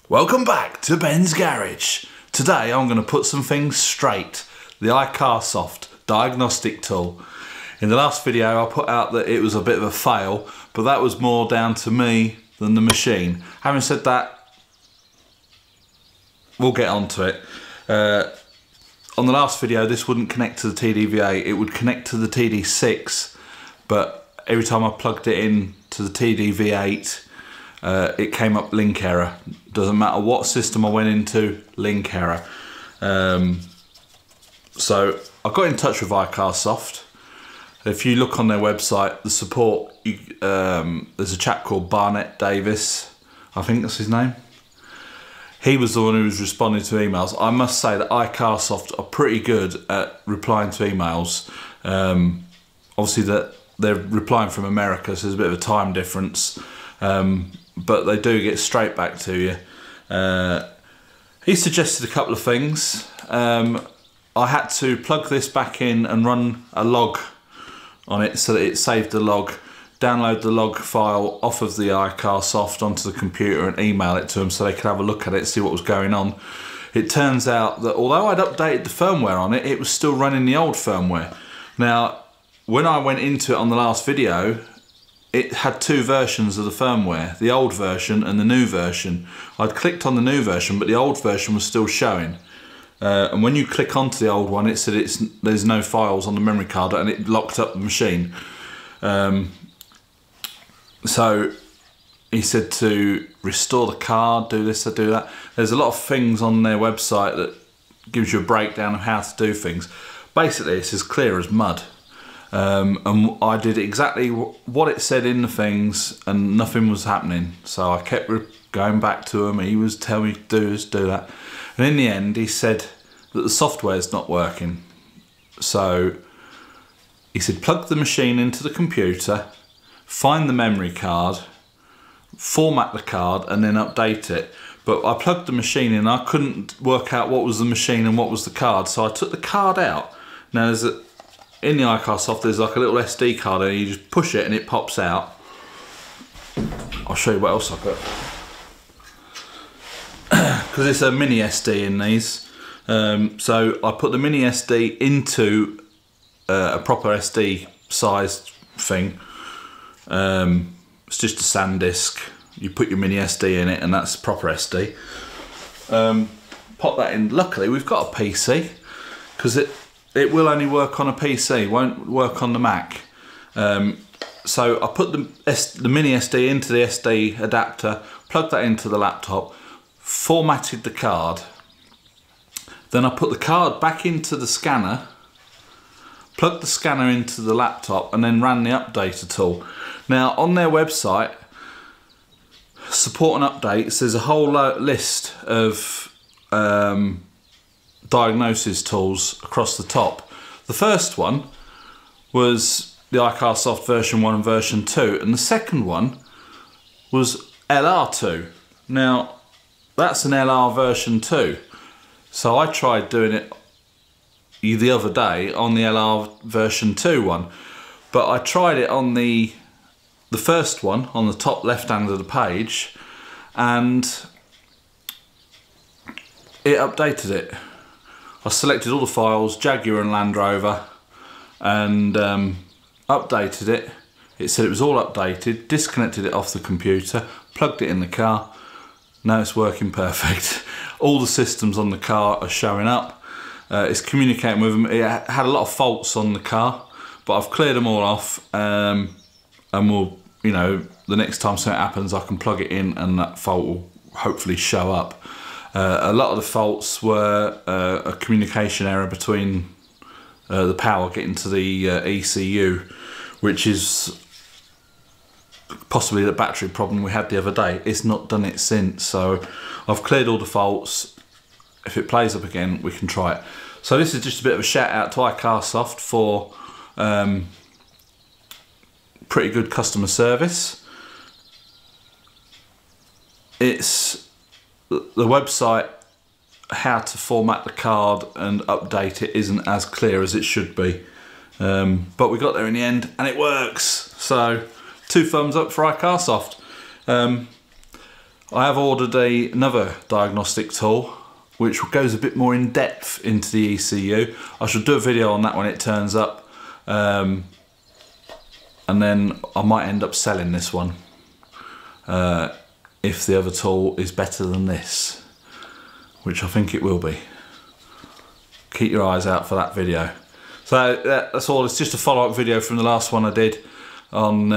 Welcome back to Ben's Garage. Today I'm going to put some things straight. The iCarsoft diagnostic tool. In the last video I put out that it was a bit of a fail, but that was more down to me than the machine. Having said that, we'll get onto it. On the last video this wouldn't connect to the TDVA, it would connect to the TD6, but every time I plugged it in to the TDV8 it came up link error. Doesn't matter what system I went into, link error. So I got in touch with iCarsoft. If you look on their website, the support, there's a chap called Barnett Davis, I think that's his name. He was the one who was responding to emails. I must say that iCarsoft are pretty good at replying to emails. Obviously that they're replying from America, so there's a bit of a time difference. But they do get straight back to you. He suggested a couple of things. I had to plug this back in and run a log on it so that it saved the log, download the log file off of the iCarsoft onto the computer and email it to them so they could have a look at it, see what was going on. It turns out that although I'd updated the firmware on it, it was still running the old firmware. Now, when I went into it on the last video, it had two versions of the firmware, the old version and the new version. I'd clicked on the new version, but the old version was still showing. And when you click onto the old one, it said there's no files on the memory card, and it locked up the machine. So he said to restore the card, do this, do that. There's a lot of things on their website that gives you a breakdown of how to do things. Basically, it's as clear as mud. And I did exactly what it said in the things, and nothing was happening. So I kept going back to him. He was telling me to do this, do that, and in the end he said that the software's not working. So he said plug the machine into the computer, find the memory card, format the card, and then update it. But I plugged the machine in, I couldn't work out what was the machine and what was the card, so I took the card out. Now in the iCarsoft there's like a little SD card, and you just push it and it pops out. I'll show you what else I've got. Because it's a mini SD in these. So I put the mini SD into a proper SD sized thing. It's just a SanDisk. You put your mini SD in it and that's proper SD. Pop that in. Luckily we've got a PC, because it will only work on a PC, won't work on the Mac. So I put the mini SD into the SD adapter, plugged that into the laptop, formatted the card. Then I put the card back into the scanner, plugged the scanner into the laptop, and then ran the updater tool. Now on their website, support and updates, there's a whole list of diagnosis tools across the top. The first one was the iCarsoft version 1 and version 2, and the second one was LR2. Now that's an LR version 2, so I tried doing it the other day on the LR version 2 one, but I tried it on the first one on the top left hand of the page, and it updated it. I selected all the files, Jaguar and Land Rover, and updated it. It said it was all updated, disconnected it off the computer, plugged it in the car. Now it's working perfect. All the systems on the car are showing up. It's communicating with them. It had a lot of faults on the car, but I've cleared them all off, and we'll, you know, the next time something happens I can plug it in and that fault will hopefully show up. A lot of the faults were a communication error between the power getting to the ECU, which is possibly the battery problem we had the other day. It's not done it since, so I've cleared all the faults. If it plays up again we can try it. So this is just a bit of a shout out to iCarsoft for pretty good customer service. It's the website, how to format the card and update it isn't as clear as it should be, but we got there in the end and it works. So 2 thumbs up for iCarsoft. I have ordered another diagnostic tool which goes a bit more in depth into the ECU. I shall do a video on that when it turns up, and then I might end up selling this one if the other tool is better than this, which I think it will be. Keep your eyes out for that video. So that's all. It's just a follow-up video from the last one I did on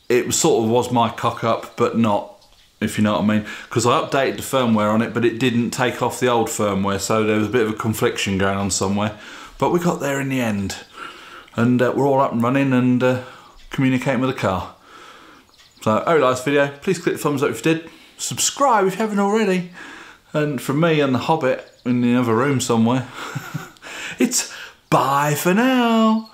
it was my cock up, but not, if you know what I mean, because I updated the firmware on it, but it didn't take off the old firmware, so there was a bit of a confliction going on somewhere, but we got there in the end, and we're all up and running and communicating with the car. So I hope you liked this video. Please click the thumbs up if you did, subscribe if you haven't already, and from me and the Hobbit in the other room somewhere, it's bye for now.